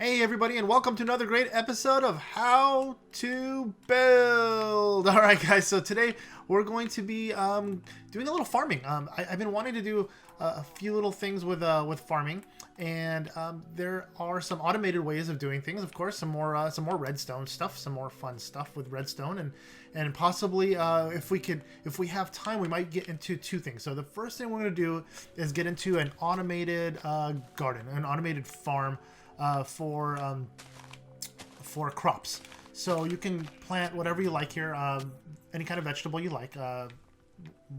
Hey everybody, and welcome to another great episode of How to Build. All right, guys. So today we're going to be doing a little farming. I've been wanting to do a few little things with farming, and there are some automated ways of doing things. Of course, some more redstone stuff, some more fun stuff with redstone, and possibly if we have time, we might get into two things. So the first thing we're going to do is get into an automated garden, an automated farm. For crops. So you can plant whatever you like here, any kind of vegetable you like,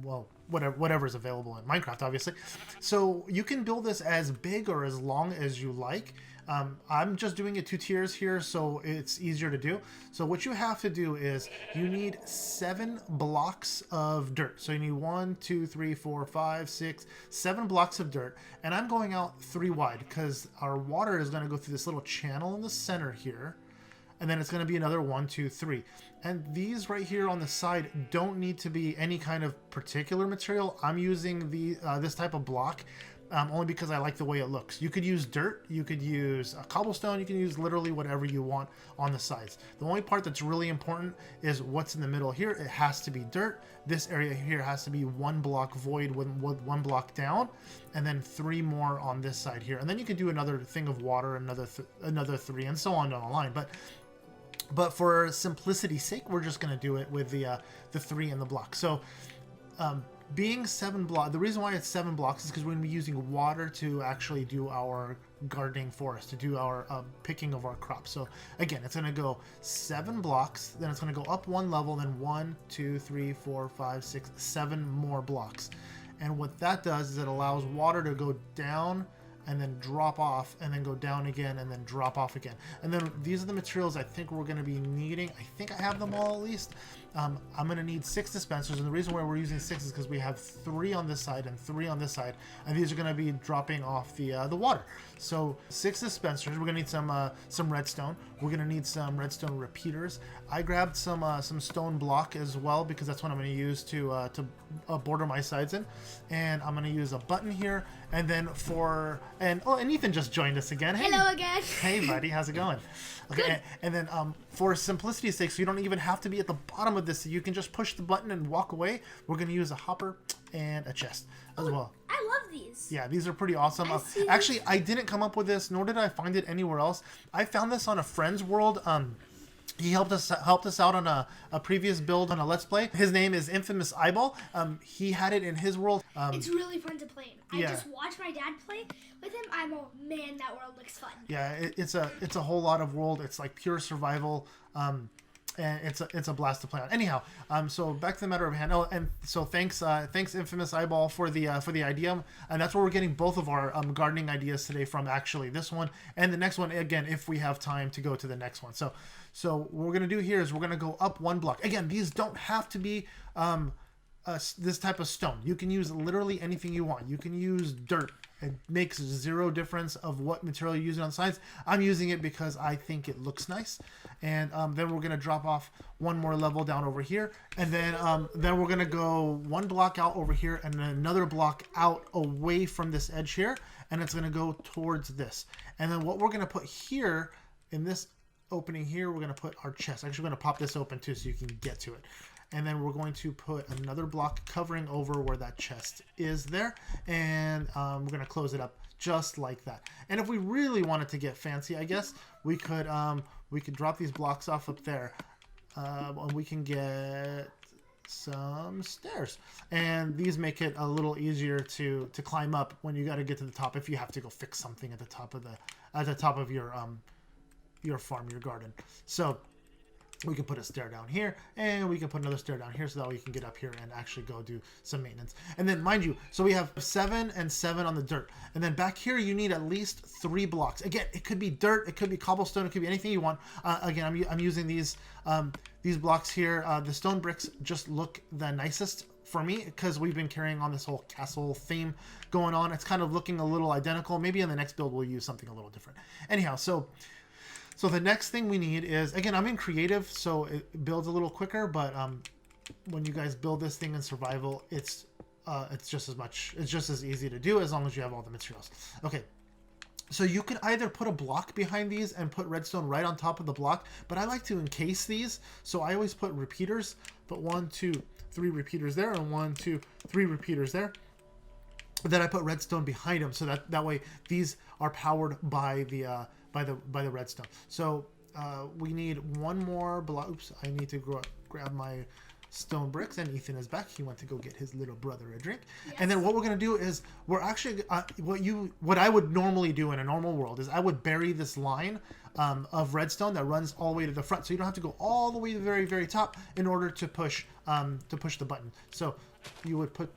well, whatever is available in Minecraft, obviously. So you can build this as big or as long as you like. I'm just doing it 2 tiers here, so it's easier to do. So what you have to do is you need 7 blocks of dirt. So you need 1, 2, 3, 4, 5, 6, 7 blocks of dirt. And I'm going out 3 wide because our water is going to go through this little channel in the center here. And then it's going to be another 1, 2, 3. And these right here on the side don't need to be any kind of particular material. I'm using this type of block. Only because I like the way it looks. You could use dirt, you could use a cobblestone, you can use literally whatever you want on the sides. The only part that's really important is what's in the middle here. It has to be dirt. This area here has to be 1 block void with 1 block down, and then 3 more on this side here. And then you could do another thing of water, another 3, and so on down the line. But for simplicity's sake, we're just going to do it with the 3 in the block. So being 7 blocks, the reason why it's 7 blocks is because we're going to be using water to actually do our gardening for us, to do our picking of our crops. So again, it's going to go 7 blocks, then it's going to go up 1 level, then 1, 2, 3, 4, 5, 6, 7 more blocks. And what that does is it allows water to go down and then drop off, and then go down again, and then drop off again. And then these are the materials I think we're going to be needing. I think I have them all at least. I'm going to need 6 dispensers, and the reason why we're using 6 is because we have 3 on this side and 3 on this side, and these are going to be dropping off the water. So 6 dispensers. We're going to need some redstone. We're going to need some redstone repeaters. I grabbed some stone block as well because that's what I'm going to use to border my sides in, and I'm going to use a button here, and then and Ethan just joined us again. Hey. Hello again. Hey buddy, how's it going? Okay, and then for simplicity's sake, so you don't even have to be at the bottom of this, so you can just push the button and walk away. We're going to use a hopper and a chest as well. I love these. Yeah, these are pretty awesome. Actually, I didn't come up with this, nor did I find it anywhere else. I found this on a friend's world. He helped us out on a previous build on a Let's Play. His name is Infamous Eyeball. He had it in his world. It's really fun to play. I yeah. just watched my dad play with him. I'm a man, that world looks fun. Yeah, it's a whole lot of world. It's like pure survival. And it's a blast to play on. Anyhow, so back to the matter of hand. Oh, and so thanks Infamous Eyeball for the idea, and that's where we're getting both of our gardening ideas today from. Actually, this one and the next one again, if we have time to go to the next one. So what we're gonna do here is we're gonna go up 1 block. Again, these don't have to be this type of stone. You can use literally anything you want. You can use dirt. It makes 0 difference of what material you're using on the sides. I'm using it because I think it looks nice. And then we're going to drop off 1 more level down over here. And then we're going to go 1 block out over here and then another block out away from this edge here. And it's going to go towards this. And then what we're going to put here in this opening here, we're going to put our chest. Actually, we're going to pop this open too so you can get to it. And then we're going to put another block covering over where that chest is there. And we're going to close it up just like that. And if we really wanted to get fancy, I guess, we could drop these blocks off up there. And we can get some stairs. And these make it a little easier to climb up when you got to get to the top if you have to go fix something at the top of your farm, your garden. So we can put a stair down here, and we can put another stair down here so that we can get up here and actually go do some maintenance. And then, mind you, so we have 7 and 7 on the dirt. And then back here, you need at least 3 blocks. Again, it could be dirt, it could be cobblestone, it could be anything you want. Again, I'm using these blocks here. The stone bricks just look the nicest for me because we've been carrying on this whole castle theme going on. It's kind of looking a little identical. Maybe in the next build, we'll use something a little different. Anyhow, so the next thing we need is, again, I'm in creative, so it builds a little quicker, but when you guys build this thing in survival, it's just as easy to do as long as you have all the materials. Okay, So you can either put a block behind these and put redstone right on top of the block, but I like to encase these. So I always put repeaters, put 1, 2, 3 repeaters there, and 1, 2, 3 repeaters there. Then I put redstone behind them, so that way these are powered by the redstone. So we need one more block. Oops, I need to grab my stone bricks, and Ethan is back. He went to go get his little brother a drink. Yes. And then what we're gonna do is we're actually what I would normally do in a normal world is I would bury this line of redstone that runs all the way to the front, so you don't have to go all the way to the very, very top in order to push the button. So you would put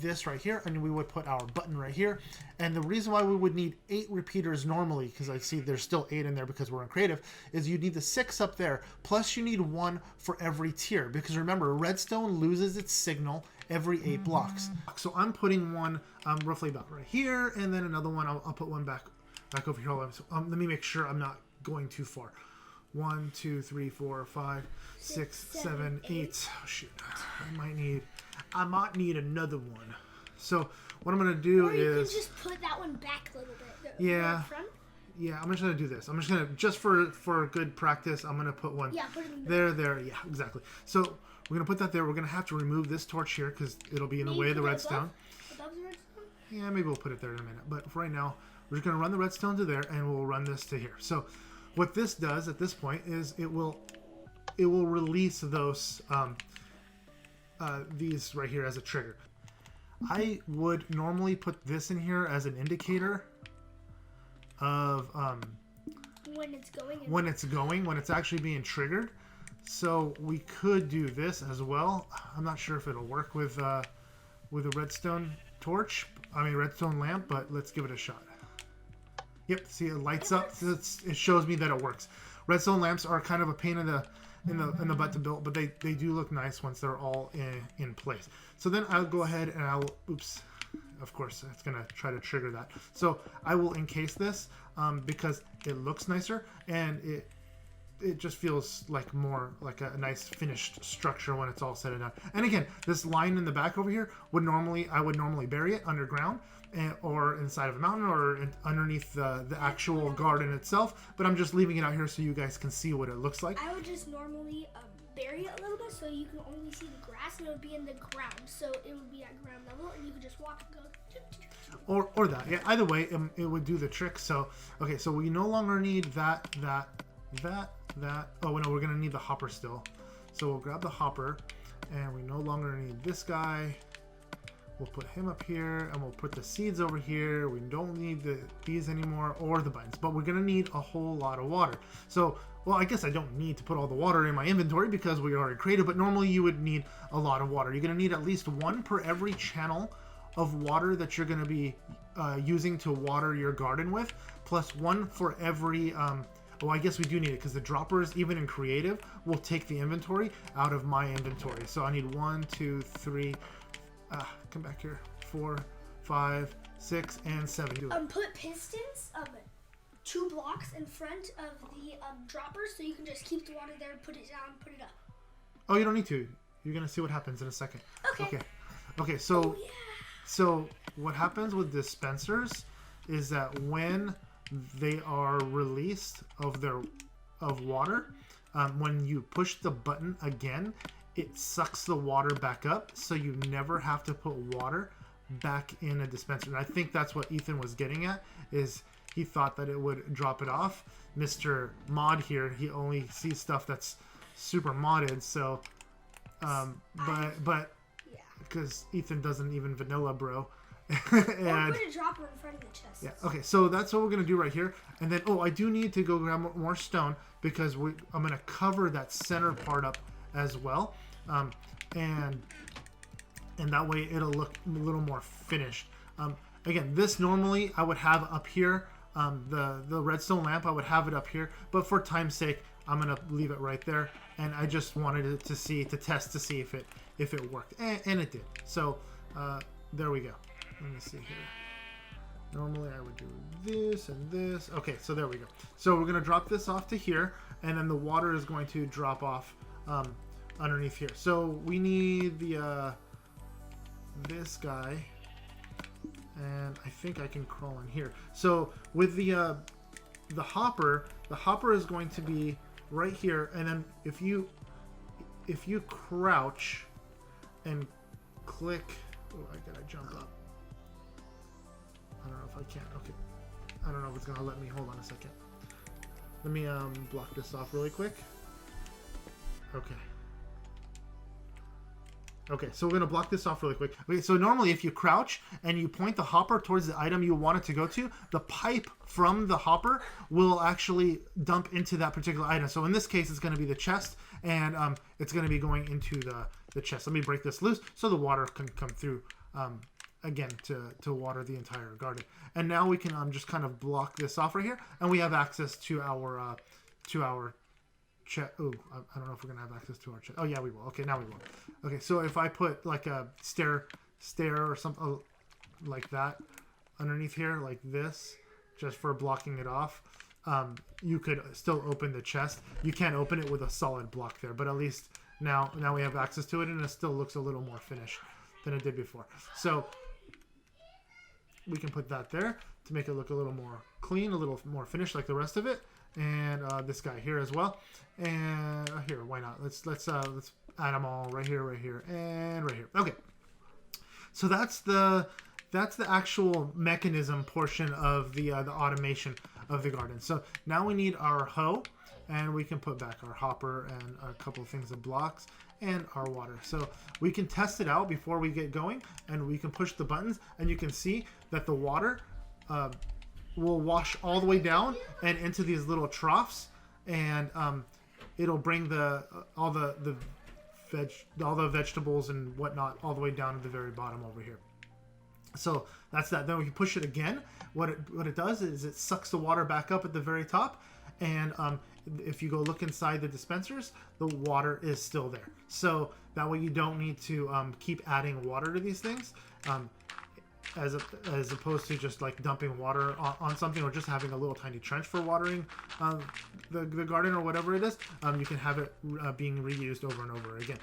this right here, and we would put our button right here. And the reason why we would need 8 repeaters normally, because I see there's still 8 in there because we're in creative, is you need the 6 up there, plus you need 1 for every tier, because remember, redstone loses its signal every 8 blocks. So I'm putting one roughly about right here, and then another one I'll put one back over here. Let me make sure I'm not going too far. 1, 2, 3, 4, 5, 6, 7, 8. Oh shoot, I might need another one. So what I'm gonna do is you can just put that one back a little bit. Yeah. Yeah, I'm just gonna do this. I'm just gonna for good practice, I'm gonna put one. Yeah, put it in there. Yeah, exactly. So we're gonna put that there. We're gonna have to remove this torch here because it'll be in the way of the redstone. Above the redstone? Yeah, maybe we'll put it there in a minute. But for right now, we're just gonna run the redstone to there, and we'll run this to here. So what this does at this point is it will release those these right here as a trigger. I would normally put this in here as an indicator of when it's going. When it's actually being triggered. So we could do this as well. I'm not sure if it'll work with a redstone redstone lamp, but let's give it a shot. Yep, see it lights up. It shows me that it works. Redstone lamps are kind of a pain in the butt to build, but they do look nice once they're all in place. So then I'll go ahead and oops, of course it's gonna try to trigger that. So I will encase this because it looks nicer, and it just feels like more like a nice finished structure when it's all said and done. And again, this line in the back over here I would normally bury it underground, or inside of a mountain, or underneath the actual garden itself, but I'm just leaving it out here so you guys can see what it looks like. I would just normally bury it a little bit so you can only see the grass, and it would be in the ground, so it would be at ground level, and you could just walk and go. Or that, yeah. Either way, it would do the trick. So okay, so we no longer need that. Oh no, we're gonna need the hopper still. So we'll grab the hopper, and we no longer need this guy. We'll put him up here, and we'll put the seeds over here. We don't need these anymore, or the buttons, but we're gonna need a whole lot of water. So, well, I guess I don't need to put all the water in my inventory because we already created, but normally you would need a lot of water. You're gonna need at least 1 per every channel of water that you're gonna be using to water your garden with, plus 1 for every, well, I guess we do need it because the droppers, even in creative, will take the inventory out of my inventory. So I need 1, 2, 3, come back here, 4, 5, 6, and 7. Put pistons 2 blocks in front of the droppers, so you can just keep the water there, put it down, put it up. Oh, you don't need to. You're gonna see what happens in a second. Okay. So, yeah. So what happens with dispensers is that when they are released of water, when you push the button again, it sucks the water back up, so you never have to put water back in a dispenser. And I think that's what Ethan was getting at, is he thought that it would drop it off. Mr. Mod here, he only sees stuff that's super modded, so but because Ethan doesn't even vanilla, bro. And put a dropper in front of the chest. Yeah. Okay. So that's what we're gonna do right here, and then I do need to go grab more stone because I'm gonna cover that center part up as well, and that way it'll look a little more finished. Again, this normally I would have up here. The redstone lamp, I would have it up here, but for time's sake, I'm gonna leave it right there. And I just wanted it to test to see if it worked, and it did. So there we go. Let me see here. Normally I would do this and this. Okay, so there we go. So we're gonna drop this off to here, and then the water is going to drop off underneath here. So we need the this guy, And I think I can crawl in here. So with the hopper is going to be right here, and then if you crouch and click, oh, I gotta jump up. I don't know if I can. Okay, I don't know if it's gonna let me. Hold on a second. Let me block this off really quick. Okay. Okay, so we're going to block this off really quick. Okay, so normally if you crouch and you point the hopper towards the item you want it to go to, the pipe from the hopper will actually dump into that particular item. So in this case, it's going to be the chest, and it's going to be going into the chest. Let me break this loose so the water can come through again to water the entire garden. And now we can just kind of block this off right here, and we have access to our chest. Oh, I don't know if we're gonna have access to our chest. Oh yeah, we will. Okay, now we will. Okay, so if I put like a stair or something like that underneath here, like this, just for blocking it off, you could still open the chest. You can't open it with a solid block there, but at least now we have access to it, and it still looks a little more finished than it did before. So we can put that there to make it look a little more clean, a little more finished like the rest of it. And this guy here as well, and here, why not? Let's add them all right here, and right here. Okay, so that's the actual mechanism portion of the automation of the garden. So now we need our hoe, and we can put back our hopper and a couple of things of blocks and our water. So we can test it out before we get going, and we can push the buttons, and you can see that the water will wash all the way down and into these little troughs, and it'll bring all the vegetables and whatnot all the way down to the very bottom over here. So that's that. Then we can push it again. What it does is it sucks the water back up at the very top, and if you go look inside the dispensers, the water is still there. So that way you don't need to keep adding water to these things. As opposed to just like dumping water on something, or just having a little tiny trench for watering the garden or whatever it is. You can have it being reused over and over again.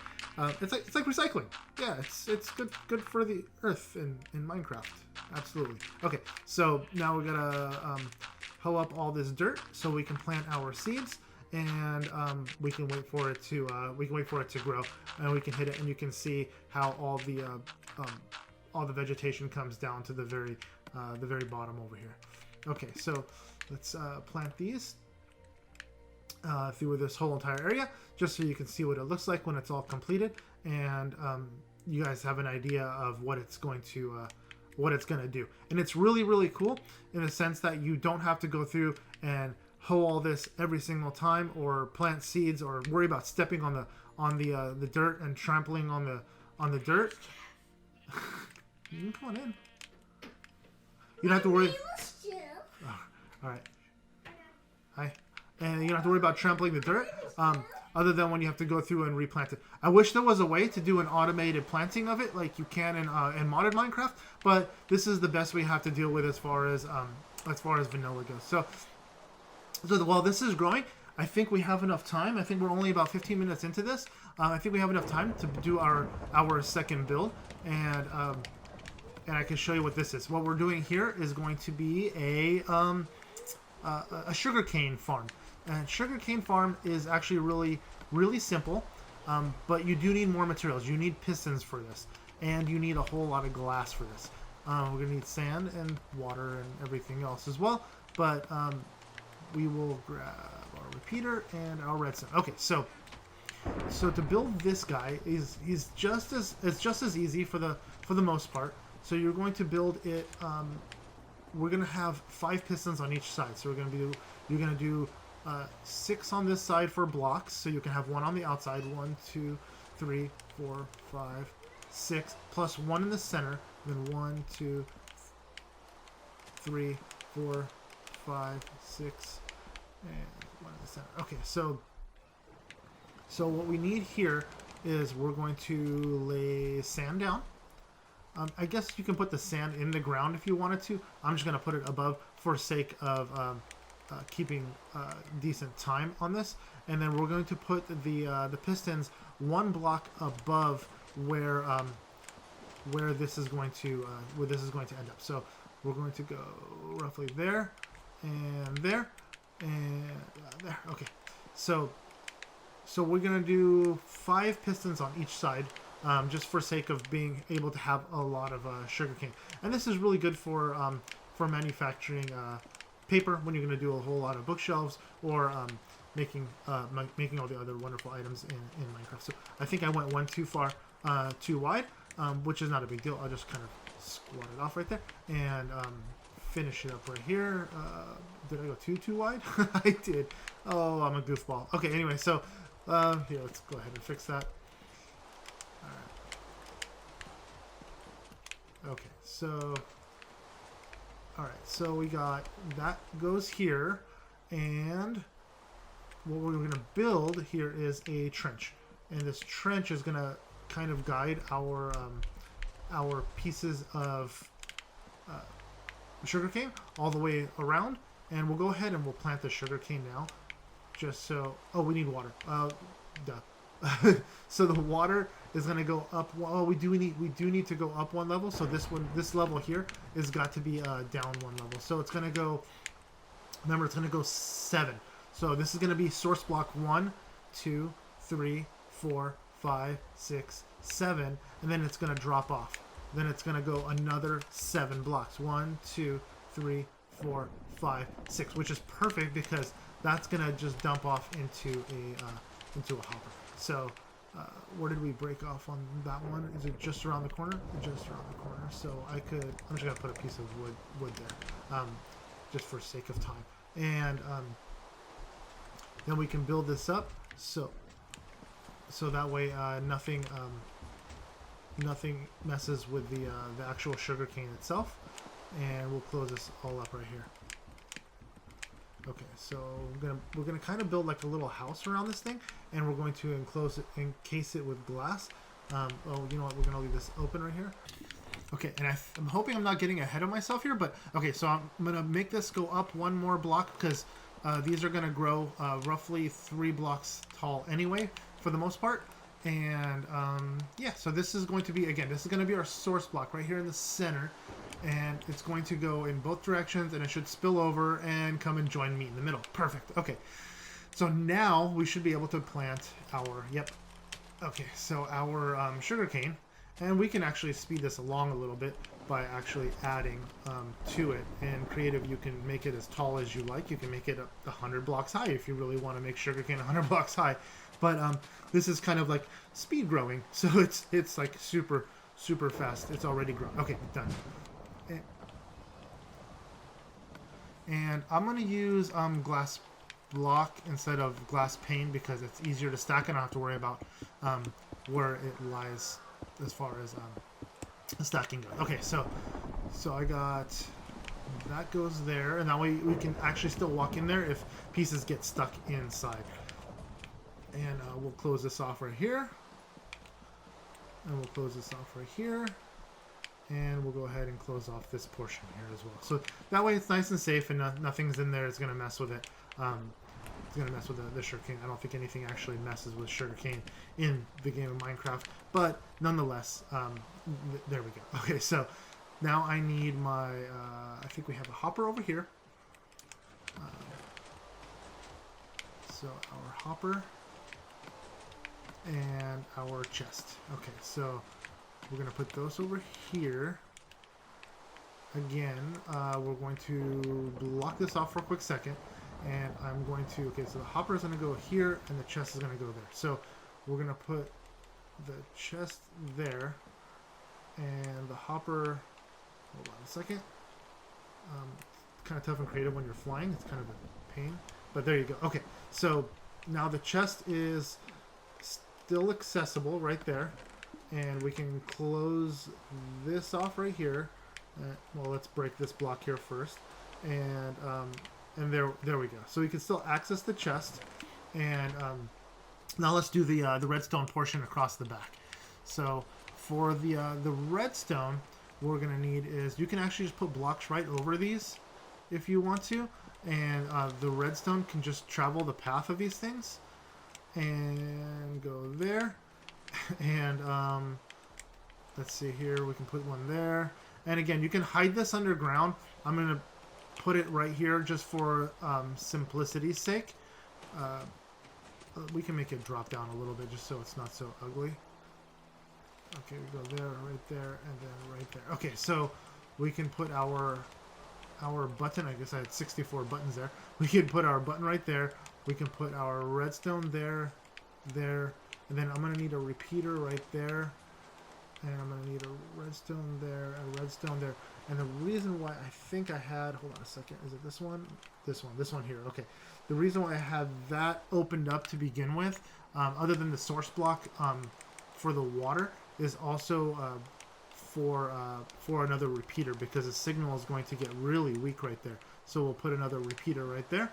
It's like recycling. Yeah, it's good for the earth in Minecraft. Absolutely. Okay, so now we're gonna hoe up all this dirt so we can plant our seeds, and we can wait for it to grow, and we can hit it, and you can see how all the vegetation comes down to the very bottom over here. Okay, so let's plant these through this whole entire area, just so you can see what it looks like when it's all completed, and you guys have an idea of what it's going to do. And it's really cool in the sense that you don't have to go through and hoe all this every single time, or plant seeds, or worry about stepping on the dirt and trampling on the dirt. You can come on in. You don't have to worry. Oh, all right. Hi. And you don't have to worry about trampling the dirt, other than when you have to go through and replant it. I wish there was a way to do an automated planting of it, like you can in modded Minecraft. But this is the best we have to deal with as far as vanilla goes. So while this is growing, I think we have enough time. I think we're only about 15 minutes into this. I think we have enough time to do our second build, and I can show you what this is. What we're doing here is going to be a sugarcane farm. And sugarcane farm is actually really simple, but you do need more materials. You need pistons for this, and you need a whole lot of glass for this. We're going to need sand and water and everything else as well, but we will grab our repeater and our redstone. Okay, so to build this guy is just as easy for the most part. So you're going to build it. We're going to have 5 pistons on each side. So you're going to do 6 on this side for blocks. So you can have 1 on the outside. 1, 2, 3, 4, 5, 6, plus 1 in the center. Then 1, 2, 3, 4, 5, 6, and 1 in the center. Okay, so what we need here is we're going to lay sand down. I guess you can put the sand in the ground if you wanted to. I'm just going to put it above for sake of keeping decent time on this. And then we're going to put the pistons 1 block above where where this is going to end up. So we're going to go roughly there and there and there. Okay, so we're gonna do 5 pistons on each side, just for sake of being able to have a lot of sugarcane. And this is really good for manufacturing paper when you're gonna do a whole lot of bookshelves, or making all the other wonderful items in Minecraft. So I think I went one too far, too wide, which is not a big deal. I'll just kind of squat it off right there and finish it up right here. Did I go too wide? I did. Oh, I'm a goofball. Okay, anyway, so here, let's go ahead and fix that. All right. Okay, so all right, so we got that goes here, and what we're going to build here is a trench, and this trench is going to kind of guide our pieces of sugarcane all the way around. And we'll go ahead and we'll plant the sugarcane now, just so. Oh, we need water. Duh. So the water is going to go up. Well, we do need to go up 1 level. So this level here is got to be down 1 level. So it's going to go. Remember, it's going to go 7. So this is going to be source block 1, 2, 3, 4, 5, 6, 7, and then it's going to drop off. Then it's going to go another 7 blocks. 1, 2, 3, 4, 5, 6, which is perfect because that's going to just dump off into a hopper. So where did we break off on that one? Is it just around the corner? Just around the corner. So I'm just going to put a piece of wood there, just for sake of time. And then we can build this up so that way nothing messes with the actual sugarcane itself. And we'll close this all up right here. Okay, so we're gonna kind of build like a little house around this thing, and we're going to encase it with glass. Oh, you know what? We're gonna leave this open right here. Okay, and I'm hoping I'm not getting ahead of myself here, but okay, so I'm gonna make this go up 1 more block because these are gonna grow roughly 3 blocks tall anyway, for the most part. And yeah, so this is going to be, again, this is going to be our source block right here in the center, and it's going to go in both directions, and it should spill over and come and join me in the middle. Perfect. Okay, so now we should be able to plant our, okay, so our sugarcane, and we can actually speed this along a little bit by actually adding to it. And creative, you can make it as tall as you like. You can make it 100 blocks high if you really want to make sugarcane 100 blocks high. But this is kind of like speed growing, so it's like super fast. It's already grown. Okay, done. And I'm gonna use glass block instead of glass pane because it's easier to stack, and I don't have to worry about where it lies as far as the stacking goes. Okay, so I got that goes there, and that way we can actually still walk in there if pieces get stuck inside. And we'll close this off right here. And we'll close this off right here. And we'll go ahead and close off this portion here as well. So that way it's nice and safe, and nothing's in there. It's going to mess with it. It's going to mess with the sugarcane. I don't think anything actually messes with sugarcane in the game of Minecraft. But nonetheless, there we go. Okay, so now I need my... I think we have a hopper over here. So our hopper... and our chest. Okay, so we're going to put those over here. Again, we're going to block this off for a quick second, and I'm going to, okay, so the hopper is going to go here, and the chest is going to go there. So we're going to put the chest there, and the hopper, hold on a second. Kind of tough and creative when you're flying. It's kind of a pain, but there you go. Okay, so now the chest is still accessible right there, and we can close this off right here. Well, let's break this block here first, and there we go. So we can still access the chest, and now let's do the redstone portion across the back. So for the redstone, what we're gonna need is, you can actually just put blocks right over these if you want to, and the redstone can just travel the path of these things. And go there, and let's see here. We can put one there. And again, you can hide this underground. I'm going to put it right here just for simplicity's sake. We can make it drop down a little bit just so it's not so ugly. Okay, we go there, right there, and then right there. Okay, so we can put our button. I guess I had 64 buttons there. We can put our button right there. We can put our redstone there, there, and then I'm going to need a repeater right there. And I'm going to need a redstone there, a redstone there. And the reason why I think I had, hold on a second, is it this one? This one here, okay. The reason why I had that opened up to begin with, other than the source block for the water, is also for another repeater, because the signal is going to get really weak right there. So we'll put another repeater right there.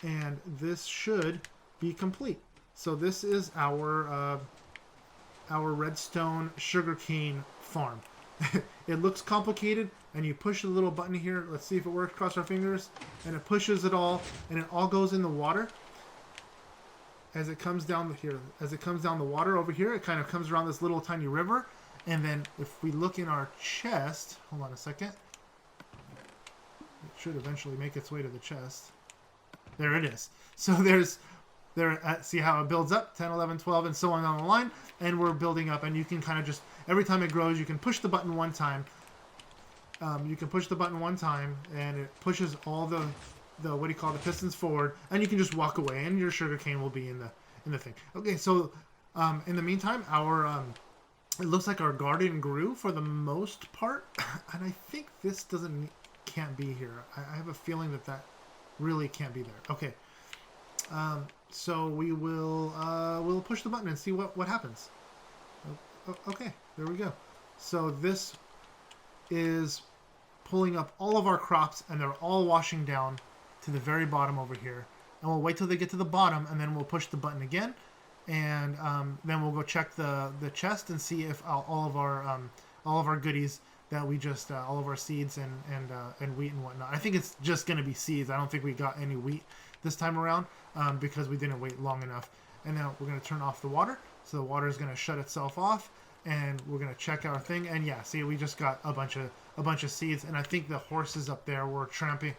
And this should be complete. So this is our redstone sugarcane farm. It looks complicated, and you push the little button here. Let's see if it works. Cross our fingers, and it pushes it all, and it all goes in the water. As it comes down here, as it comes down the water over here, it kind of comes around this little tiny river. And then if we look in our chest, hold on a second. It should eventually make its way to the chest. There it is. So see how it builds up, 10, 11, 12, and so on down the line, and we're building up, and you can kind of just, every time it grows, you can push the button one time. You can push the button one time, and it pushes all the what do you call, the pistons forward, and you can just walk away, and your sugarcane will be in the thing. Okay, so in the meantime, it looks like our garden grew for the most part, and I think this can't be here. I have a feeling that really can't be there. Okay. So we'll push the button and see what happens. Okay, there we go. So this is pulling up all of our crops, and they're all washing down to the very bottom over here. And we'll wait till they get to the bottom, and then we'll push the button again, and then we'll go check the chest and see if all of our goodies that we just all of our seeds and wheat and whatnot. I think it's just going to be seeds. I don't think we got any wheat this time around because we didn't wait long enough. And now we're going to turn off the water, so the water is going to shut itself off, and we're going to check our thing. And yeah, see, we just got a bunch of seeds, and I think the horses up there were trampling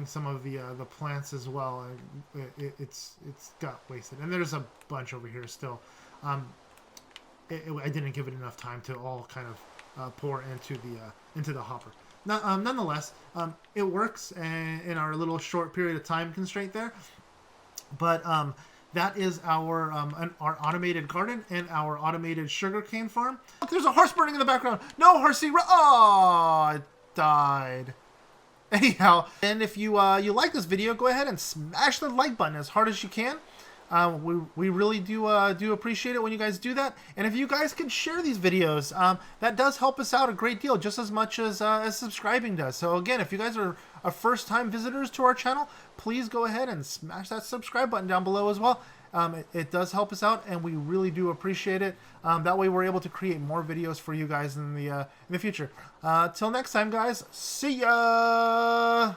some of the plants as well, and it's got wasted. And there's a bunch over here still. I didn't give it enough time to all kind of pour into the hopper. Now, nonetheless, it works in our little short period of time constraint there. But that is our automated garden and our automated sugarcane farm. Look, there's a horse burning in the background. No, horsey! Oh, it died. Anyhow, and if you like this video, go ahead and smash the like button as hard as you can. We really do appreciate it when you guys do that. And if you guys can share these videos, that does help us out a great deal, just as much as subscribing does. So again, if you guys are first-time visitors to our channel, please go ahead and smash that subscribe button down below as well. It does help us out, and we really do appreciate it. That way we're able to create more videos for you guys in the future. Till next time, guys. See ya!